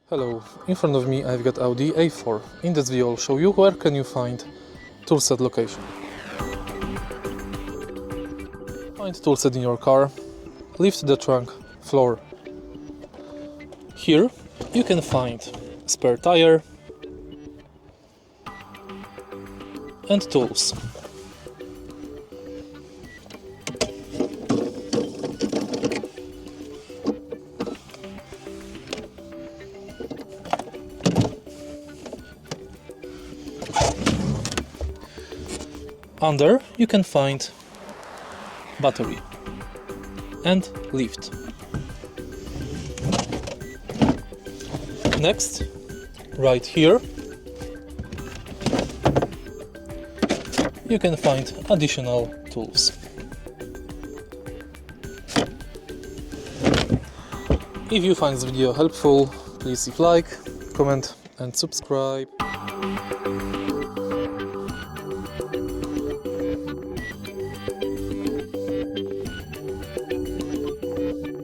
Hello, in front of me I've got Audi A4. In this video I'll show you where can you find toolset location. Find toolset in your car, lift the trunk floor. Here you can find spare tire and tools. Under you can find battery and lift. Next, right here, you can find additional tools. If you find this video helpful, please leave like, comment and subscribe.